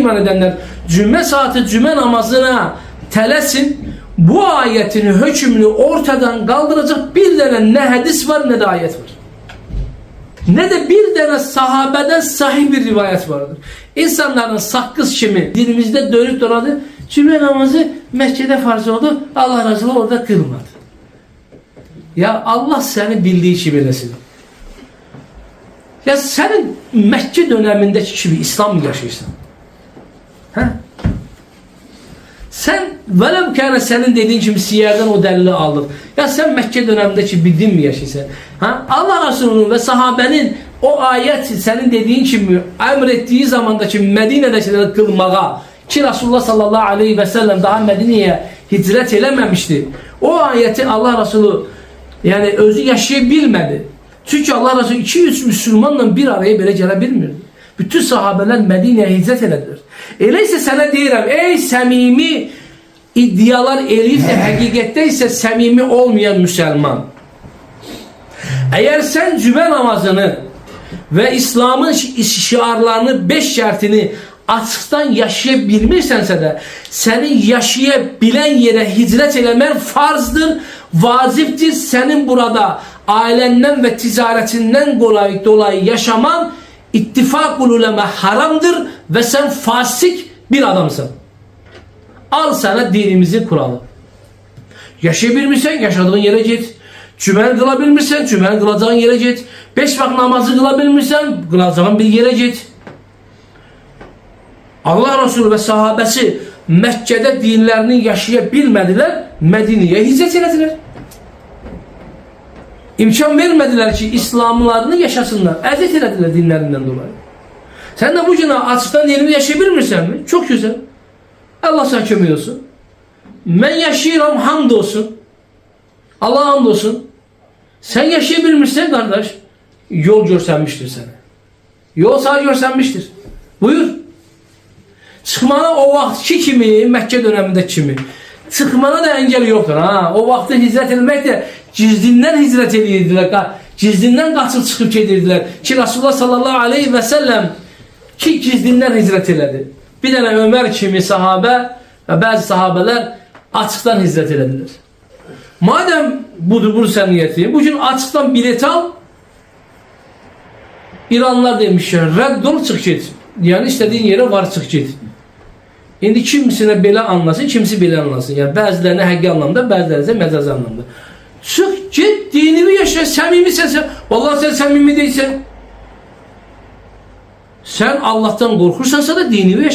iman edenler cümme saati cümme namazına telesin. Bu ayetin hükmünü ortadan kaldıracak bir tane ne hadis var ne de ayet var. Ne de bir tane sahabeden sahih bir rivayet vardır. İnsanların sakız kimi dilimizde dönüp dolandı. Cümme namazı mescide farz oldu. Allah Resulü orada kılmadı. Ya Allah seni bildiği için bilesin. Ya senin Mekke dönemindeki gibi İslam mı yaşıyorsun? Ha? Sen velev kâne senin dediğin gibi siyerden o delili alır. Ya sen Mekke dönemindeki bir din mi yaşıyorsun? Ha? Allah Resulü'nün ve sahabenin o ayet senin dediğin gibi emrettiği zamandaki Medine'de kılmağa ki Resulullah sallallahu aleyhi ve sellem daha Medine'ye hicret eləmemişti. O ayeti Allah Resulü yani özü yaşayabilmedi. Çünkü Allah Resulü 200 Müslümanla bir araya belə gələ bilmirdi. Bütün sahabeler Medine'ye hicret elədilər. Eləysə sənə deyirəm, ey səmimi iddialar eləyib də həqiqətdə isə səmimi olmayan müsəlman. Eğer sen cümə namazını ve İslam'ın şiarlarını 5 şərtini açıktan yaşayabilmirsənsə də senin yaşayabilen yere hicret eləmək farzdır, vacibdir. Senin burada ailenden ve ticaretinden dolayı yaşaman ittifak-ul ulema haramdır ve sen fasik bir adamsın. Al sana dinimizin kuralı. Yaşayabilmişsen yaşadığın yere git. Cümel kılabilmişsen cümel kılacağın yere git. 5 vakit namazı kılabilmişsen kılacağın bir yere git. Allah Resulü ve sahabesi Mekke'de dinlerini yaşayabilmediler. Medine'ye hicret ettiler. İmkan vermediler ki İslamlarını yaşasınlar. Əziyyət elədilər dinlerinden dolayı. Sen de bu günah açıktan dinini yaşayabilirsen mi? Çok güzel. Allah sana kömək olsun. Ben yaşayıram, hamd olsun. Allah hamd olsun. Sen yaşayabilmişsen kardeş, yol göstermiştir sana. Yol sana göstermiştir. Buyur. Çıkmana o vaxtki kimi, Mekke döneminde kimi. Çıkmana da engel yoktur. Ha? O vaxtı hicret etmek de gizlindən hicret edirdiler. Gizlindən qaçıb çıxıb gedirdiler. Ki Resulullah sallallahu aleyhi ve sellem ki gizlindən hicret elədi. Bir tane Ömer kimi sahabe ve bazı sahabeler açıktan hicret elədilər. Madem budur sen niyeti, bugün açıktan bilet al. İranlılar demişler, reddol çık git. Yani istediğin yere var çık git. İndi kimisine belə anlasın, kimisi belə anlasın. Yani bəzilərinə həqiqi anlamda, bəzilərinə məcazi anlamda. Çık git, dinini yaşa, səmimisən sən. Vallahi sen səmimi deyilsən. Sen Allah'tan korkursansa da dinini yaşa.